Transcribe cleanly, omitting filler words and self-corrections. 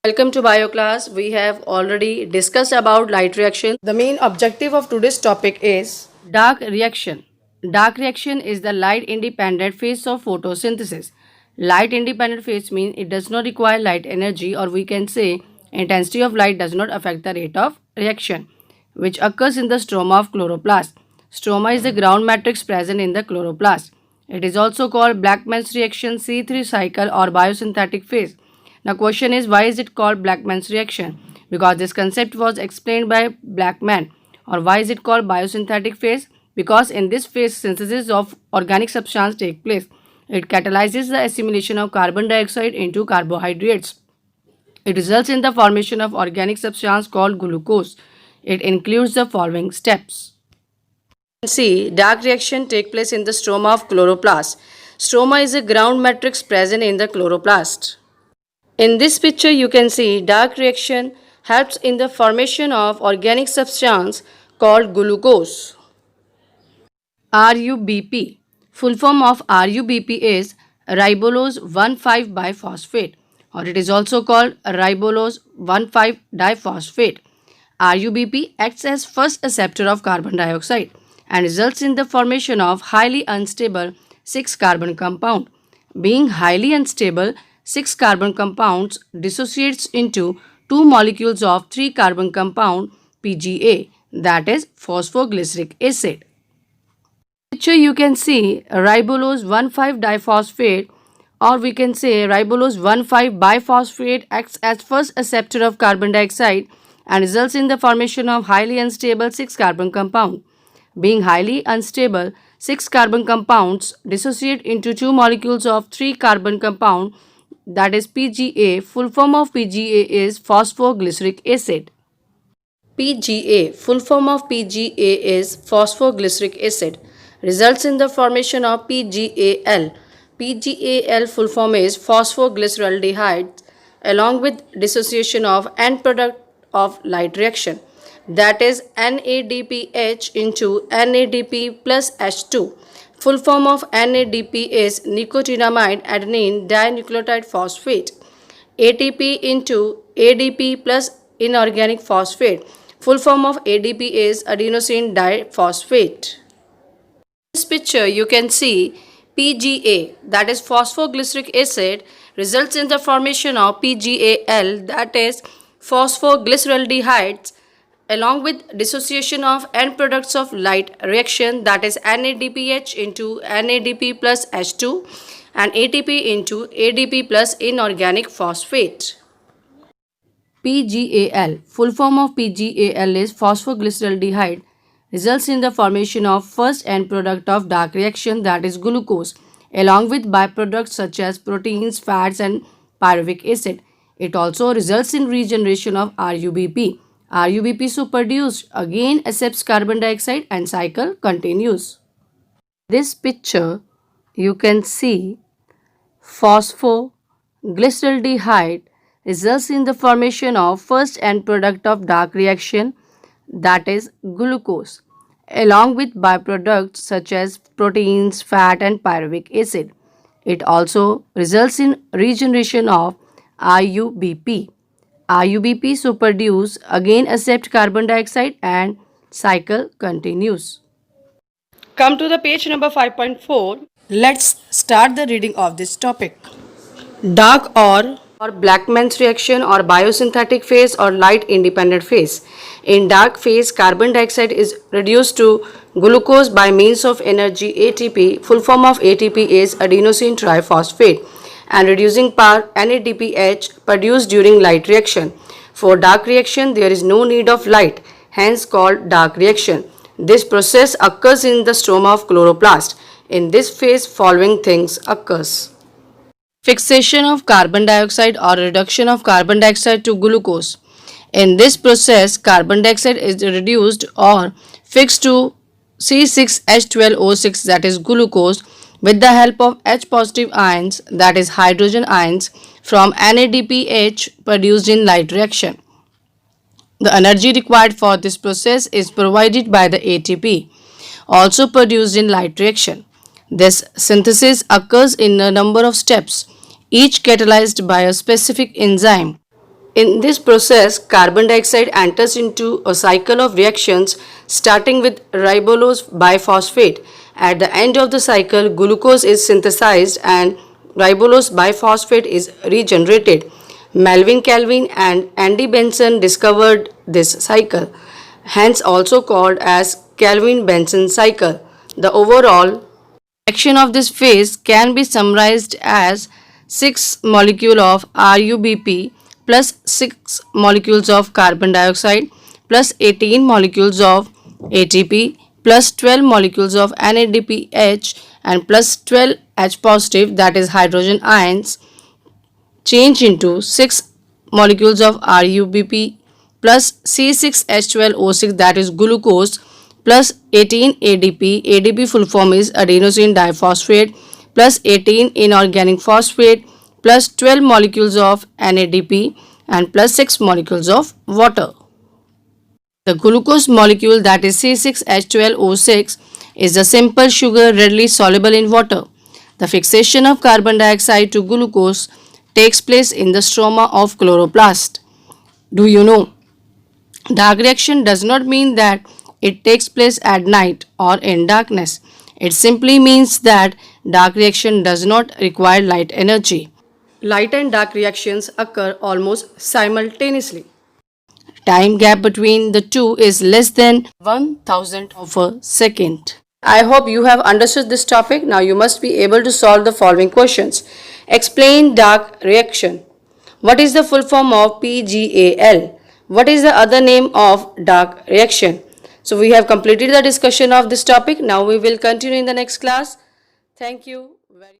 Welcome to bio class. We have already discussed about light reaction. The main objective of today's topic is dark reaction. Dark reaction is the light independent phase of photosynthesis. Light independent phase means it does not require light energy, or we can say intensity of light does not affect the rate of reaction, which occurs in the stroma of chloroplast. Stroma is the ground matrix present in the chloroplast. It is also called Blackman's reaction, C3 cycle, or biosynthetic phase. Now question is, why is it called Blackman's reaction? Because this concept was explained by Blackman. Or why is it called biosynthetic phase? Because in this phase synthesis of organic substance take place. It catalyzes the assimilation of carbon dioxide into carbohydrates. It results in the formation of organic substance called glucose. It includes the following steps. See, dark reaction take place in the stroma of chloroplast. Stroma is a ground matrix present in the chloroplast. In this picture, you can see dark reaction helps in the formation of organic substance called glucose. RUBP. Full form of RUBP is ribulose 1,5-biphosphate, or it is also called ribulose 1,5-diphosphate. RUBP acts as first acceptor of carbon dioxide and results in the formation of highly unstable 6-carbon compound. Being highly unstable, 6-carbon compounds dissociates into 2 molecules of 3-carbon compound PGA, that is phosphoglyceric acid. Picture you can see ribulose 1,5-diphosphate, or we can say ribulose 1,5-biphosphate acts as first acceptor of carbon dioxide and results in the formation of highly unstable 6-carbon compound. Being highly unstable, 6-carbon compounds dissociate into 2 molecules of 3-carbon compound, that is PGA. Full form of PGA is phosphoglyceric acid. PGA, full form of PGA is phosphoglyceric acid, results in the formation of PGAl. PGAl full form is phosphoglyceraldehyde along with dissociation of end product of light reaction, that is NADPH into NADP plus H2. Full form of NADP is nicotinamide adenine dinucleotide phosphate. ATP into ADP plus inorganic phosphate. Full form of ADP is adenosine diphosphate. In this picture you can see PGA, that is phosphoglyceric acid, results in the formation of PGAl, that is phosphoglyceraldehydes, along with dissociation of end products of light reaction, that is NADPH into NADP plus H2 and ATP into ADP plus inorganic phosphate. PGAl, full form of PGAl is phosphoglyceraldehyde, results in the formation of first end product of dark reaction, that is glucose, along with byproducts such as proteins, fats and pyruvic acid. It also results in regeneration of RUBP. RUBP so produced again accepts carbon dioxide and cycle continues. This picture you can see phosphoglyceraldehyde results in the formation of first end product of dark reaction, that is glucose, along with byproducts such as proteins, fat and pyruvic acid. It also results in regeneration of RUBP. RUBP so produce again accept carbon dioxide and cycle continues. Come to the page number 5.4. Let's start the reading of this topic. Dark or Blackman's reaction or biosynthetic phase or light independent phase. In dark phase, carbon dioxide is reduced to glucose by means of energy ATP. Full form of ATP is adenosine triphosphate, and reducing power NADPH produced during light reaction. For dark reaction, there is no need of light, hence called dark reaction. This process occurs in the stroma of chloroplast. In this phase, following things occurs. Fixation of carbon dioxide or reduction of carbon dioxide to glucose. In this process, carbon dioxide is reduced or fixed to C6H12O6, that is glucose, with the help of H positive ions, that is hydrogen ions, from NADPH produced in light reaction. The energy required for this process is provided by the ATP, also produced in light reaction. This synthesis occurs in a number of steps, each catalyzed by a specific enzyme. In this process, carbon dioxide enters into a cycle of reactions starting with ribulose biphosphate. At the end of the cycle, glucose is synthesized and ribulose biphosphate is regenerated. Melvin Calvin and Andy Benson discovered this cycle, hence also called as Calvin-Benson cycle. The overall action of this phase can be summarized as 6 molecule of RUBP plus 6 molecules of carbon dioxide plus 18 molecules of ATP plus 12 molecules of NADPH and plus 12 H positive, that is hydrogen ions, change into 6 molecules of RUBP plus C6H12O6, that is glucose, plus 18 ADP. ADP full form is adenosine diphosphate plus 18 inorganic phosphate plus 12 molecules of NADP and plus 6 molecules of water. The glucose molecule, that is C6H12O6, is a simple sugar readily soluble in water. The fixation of carbon dioxide to glucose takes place in the stroma of chloroplast. Do you know? Dark reaction does not mean that it takes place at night or in darkness. It simply means that dark reaction does not require light energy. Light and dark reactions occur almost simultaneously. Time gap between the two is less than 1,000th of a second. I hope you have understood this topic. Now you must be able to solve the following questions. Explain dark reaction. What is the full form of PGAL? What is the other name of dark reaction? So we have completed the discussion of this topic. Now we will continue in the next class. Thank you very